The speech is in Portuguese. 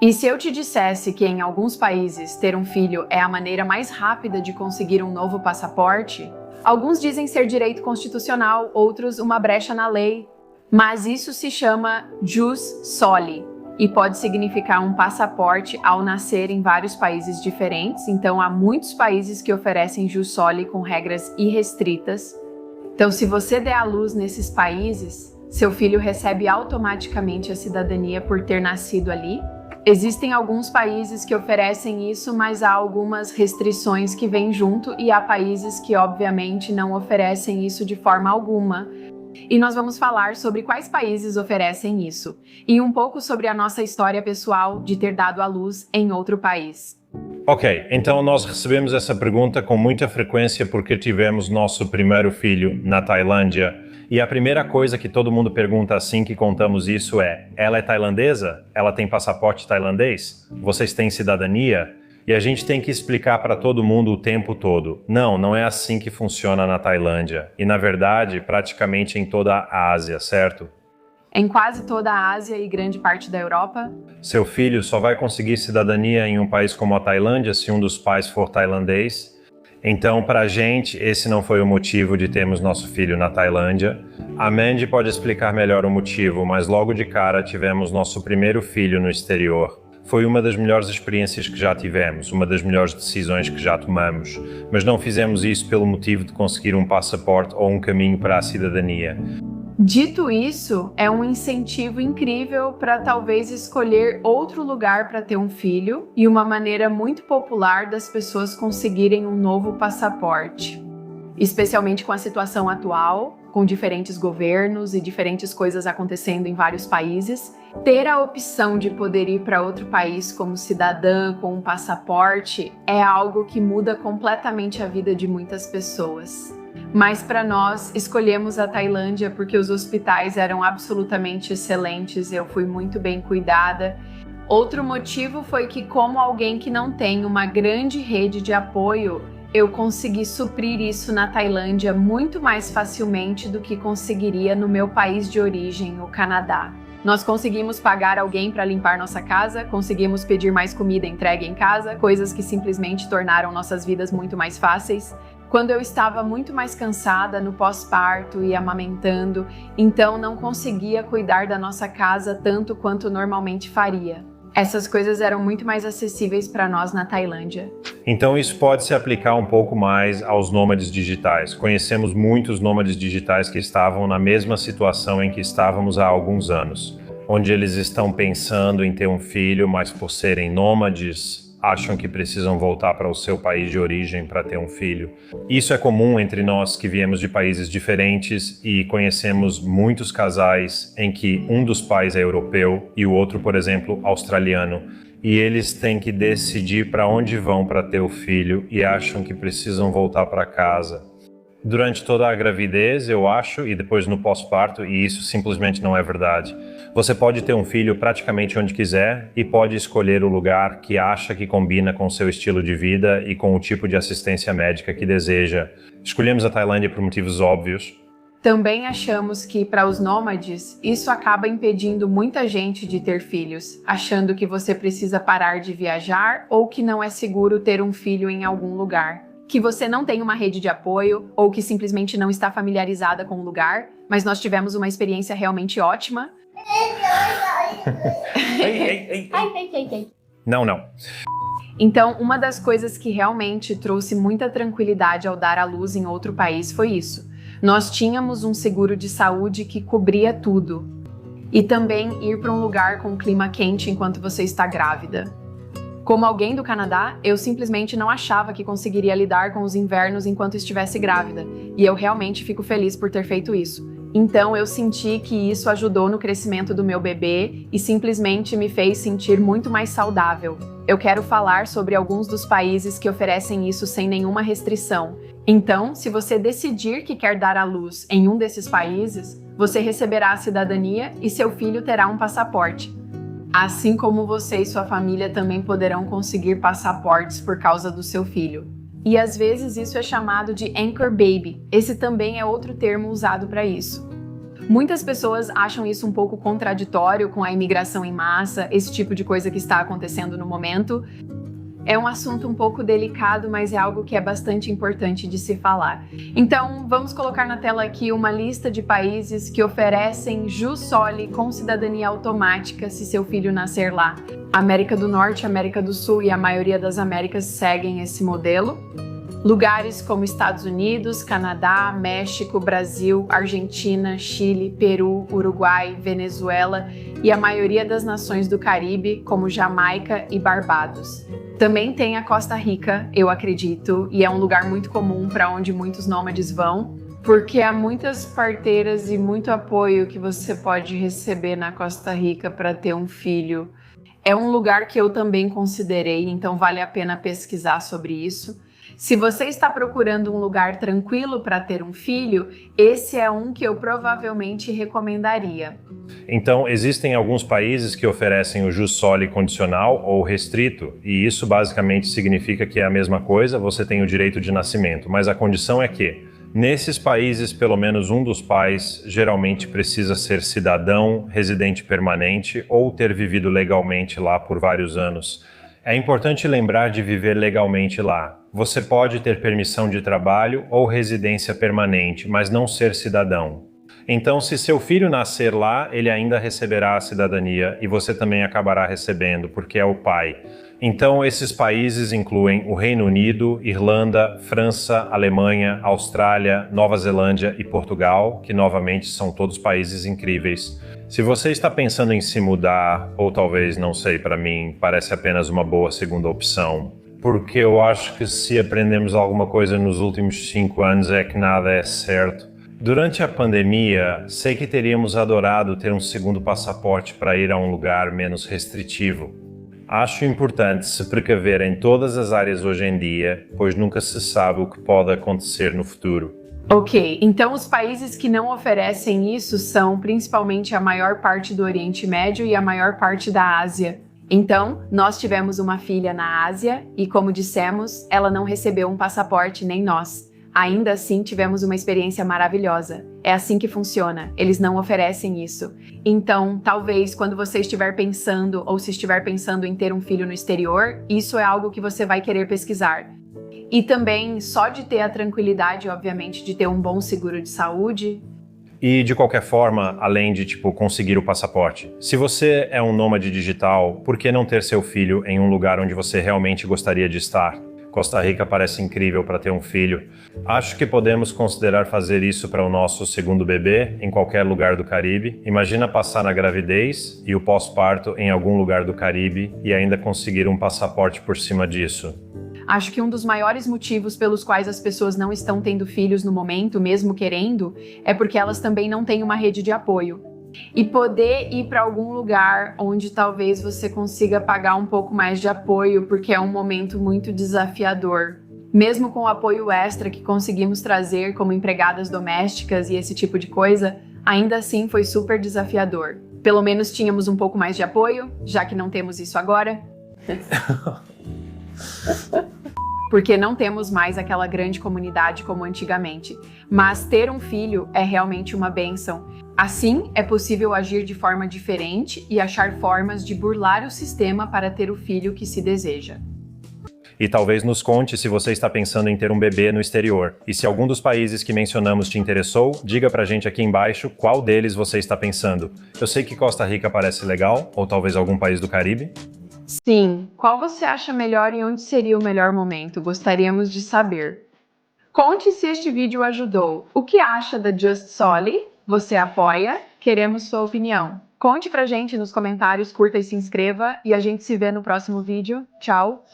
E se eu te dissesse que em alguns países ter um filho é a maneira mais rápida de conseguir um novo passaporte? Alguns dizem ser direito constitucional, outros uma brecha na lei. Mas isso se chama jus soli e pode significar um passaporte ao nascer em vários países diferentes. Então há muitos países que oferecem jus soli com regras irrestritas. Então se você der à luz nesses países, seu filho recebe automaticamente a cidadania por ter nascido ali. Existem alguns países que oferecem isso, mas há algumas restrições que vêm junto e há países que obviamente não oferecem isso de forma alguma. E nós vamos falar sobre quais países oferecem isso e um pouco sobre a nossa história pessoal de ter dado à luz em outro país. Ok, então nós recebemos essa pergunta com muita frequência porque tivemos nosso primeiro filho na Tailândia. E a primeira coisa que todo mundo pergunta assim que contamos isso é: ela é tailandesa? Ela tem passaporte tailandês? Vocês têm cidadania? E a gente tem que explicar para todo mundo o tempo todo. Não é assim que funciona na Tailândia. E na verdade, praticamente em toda a Ásia, certo? Em quase toda a Ásia e grande parte da Europa. Seu filho só vai conseguir cidadania em um país como a Tailândia se um dos pais for tailandês. Então, para a gente, esse não foi o motivo de termos nosso filho na Tailândia. A Mandy pode explicar melhor o motivo, mas logo de cara tivemos nosso primeiro filho no exterior. Foi uma das melhores experiências que já tivemos, uma das melhores decisões que já tomamos, mas não fizemos isso pelo motivo de conseguir um passaporte ou um caminho para a cidadania. Dito isso, é um incentivo incrível para talvez escolher outro lugar para ter um filho e uma maneira muito popular das pessoas conseguirem um novo passaporte. Especialmente com a situação atual, com diferentes governos e diferentes coisas acontecendo em vários países, ter a opção de poder ir para outro país como cidadã com um passaporte é algo que muda completamente a vida de muitas pessoas. Mas para nós, escolhemos a Tailândia porque os hospitais eram absolutamente excelentes, eu fui muito bem cuidada. Outro motivo foi que, como alguém que não tem uma grande rede de apoio, eu consegui suprir isso na Tailândia muito mais facilmente do que conseguiria no meu país de origem, o Canadá. Nós conseguimos pagar alguém para limpar nossa casa, conseguimos pedir mais comida entregue em casa, coisas que simplesmente tornaram nossas vidas muito mais fáceis. Quando eu estava muito mais cansada no pós-parto e amamentando, então não conseguia cuidar da nossa casa tanto quanto normalmente faria. Essas coisas eram muito mais acessíveis para nós na Tailândia. Então isso pode se aplicar um pouco mais aos nômades digitais. Conhecemos muitos nômades digitais que estavam na mesma situação em que estávamos há alguns anos, onde eles estão pensando em ter um filho, mas por serem nômades, acham que precisam voltar para o seu país de origem para ter um filho. Isso é comum entre nós que viemos de países diferentes e conhecemos muitos casais em que um dos pais é europeu e o outro, por exemplo, australiano. E eles têm que decidir para onde vão para ter o filho e acham que precisam voltar para casa. Durante toda a gravidez, eu acho, e depois no pós-parto, e isso simplesmente não é verdade. Você pode ter um filho praticamente onde quiser e pode escolher o lugar que acha que combina com o seu estilo de vida e com o tipo de assistência médica que deseja. Escolhemos a Tailândia por motivos óbvios. Também achamos que, para os nômades, isso acaba impedindo muita gente de ter filhos, achando que você precisa parar de viajar ou que não é seguro ter um filho em algum lugar. Que você não tem uma rede de apoio ou que simplesmente não está familiarizada com o lugar, mas nós tivemos uma experiência realmente ótima. Não. Então, uma das coisas que realmente trouxe muita tranquilidade ao dar à luz em outro país foi isso. Nós tínhamos um seguro de saúde que cobria tudo. E também ir para um lugar com clima quente enquanto você está grávida. Como alguém do Canadá, eu simplesmente não achava que conseguiria lidar com os invernos enquanto estivesse grávida, e eu realmente fico feliz por ter feito isso. Então eu senti que isso ajudou no crescimento do meu bebê e simplesmente me fez sentir muito mais saudável. Eu quero falar sobre alguns dos países que oferecem isso sem nenhuma restrição. Então, se você decidir que quer dar à luz em um desses países, você receberá a cidadania e seu filho terá um passaporte. Assim como você e sua família também poderão conseguir passaportes por causa do seu filho. E às vezes isso é chamado de Anchor Baby. Esse também é outro termo usado para isso. Muitas pessoas acham isso um pouco contraditório com a imigração em massa, esse tipo de coisa que está acontecendo no momento. É um assunto um pouco delicado, mas é algo que é bastante importante de se falar. Então, vamos colocar na tela aqui uma lista de países que oferecem jus soli com cidadania automática se seu filho nascer lá. América do Norte, América do Sul e a maioria das Américas seguem esse modelo. Lugares como Estados Unidos, Canadá, México, Brasil, Argentina, Chile, Peru, Uruguai, Venezuela e a maioria das nações do Caribe, como Jamaica e Barbados. Também tem a Costa Rica, eu acredito, e é um lugar muito comum para onde muitos nômades vão, porque há muitas parteiras e muito apoio que você pode receber na Costa Rica para ter um filho. É um lugar que eu também considerei, então vale a pena pesquisar sobre isso. Se você está procurando um lugar tranquilo para ter um filho, esse é um que eu provavelmente recomendaria. Então, existem alguns países que oferecem o jus soli condicional ou restrito, e isso basicamente significa que é a mesma coisa, você tem o direito de nascimento, mas a condição é que, nesses países, pelo menos um dos pais geralmente precisa ser cidadão, residente permanente ou ter vivido legalmente lá por vários anos. É importante lembrar de viver legalmente lá. Você pode ter permissão de trabalho ou residência permanente, mas não ser cidadão. Então, se seu filho nascer lá, ele ainda receberá a cidadania e você também acabará recebendo, porque é o pai. Então, esses países incluem o Reino Unido, Irlanda, França, Alemanha, Austrália, Nova Zelândia e Portugal, que novamente são todos países incríveis. Se você está pensando em se mudar, ou talvez, não sei, para mim, parece apenas uma boa segunda opção. Porque eu acho que se aprendemos alguma coisa nos últimos 5 anos é que nada é certo. Durante a pandemia, sei que teríamos adorado ter um segundo passaporte para ir a um lugar menos restritivo. Acho importante se precaver em todas as áreas hoje em dia, pois nunca se sabe o que pode acontecer no futuro. Ok, então os países que não oferecem isso são principalmente a maior parte do Oriente Médio e a maior parte da Ásia. Então, nós tivemos uma filha na Ásia e, como dissemos, ela não recebeu um passaporte, nem nós. Ainda assim, tivemos uma experiência maravilhosa. É assim que funciona, eles não oferecem isso. Então, talvez, quando você estiver pensando ou se estiver pensando em ter um filho no exterior, isso é algo que você vai querer pesquisar. E também, só de ter a tranquilidade, obviamente, de ter um bom seguro de saúde. E de qualquer forma, além de conseguir o passaporte, se você é um nômade digital, por que não ter seu filho em um lugar onde você realmente gostaria de estar? Costa Rica parece incrível para ter um filho. Acho que podemos considerar fazer isso para o nosso segundo bebê em qualquer lugar do Caribe. Imagina passar na gravidez e o pós-parto em algum lugar do Caribe e ainda conseguir um passaporte por cima disso. Acho que um dos maiores motivos pelos quais as pessoas não estão tendo filhos no momento, mesmo querendo, é porque elas também não têm uma rede de apoio. E poder ir para algum lugar onde talvez você consiga pagar um pouco mais de apoio, porque é um momento muito desafiador. Mesmo com o apoio extra que conseguimos trazer como empregadas domésticas e esse tipo de coisa, ainda assim foi super desafiador. Pelo menos tínhamos um pouco mais de apoio, já que não temos isso agora. Porque não temos mais aquela grande comunidade como antigamente. Mas ter um filho é realmente uma bênção. Assim, é possível agir de forma diferente e achar formas de burlar o sistema para ter o filho que se deseja. E talvez nos conte se você está pensando em ter um bebê no exterior. E se algum dos países que mencionamos te interessou, diga pra gente aqui embaixo qual deles você está pensando. Eu sei que Costa Rica parece legal, ou talvez algum país do Caribe. Sim, qual você acha melhor e onde seria o melhor momento? Gostaríamos de saber. Conte se este vídeo ajudou. O que acha da Just Soli? Você apoia? Queremos sua opinião. Conte pra gente nos comentários, curta e se inscreva, e a gente se vê no próximo vídeo. Tchau!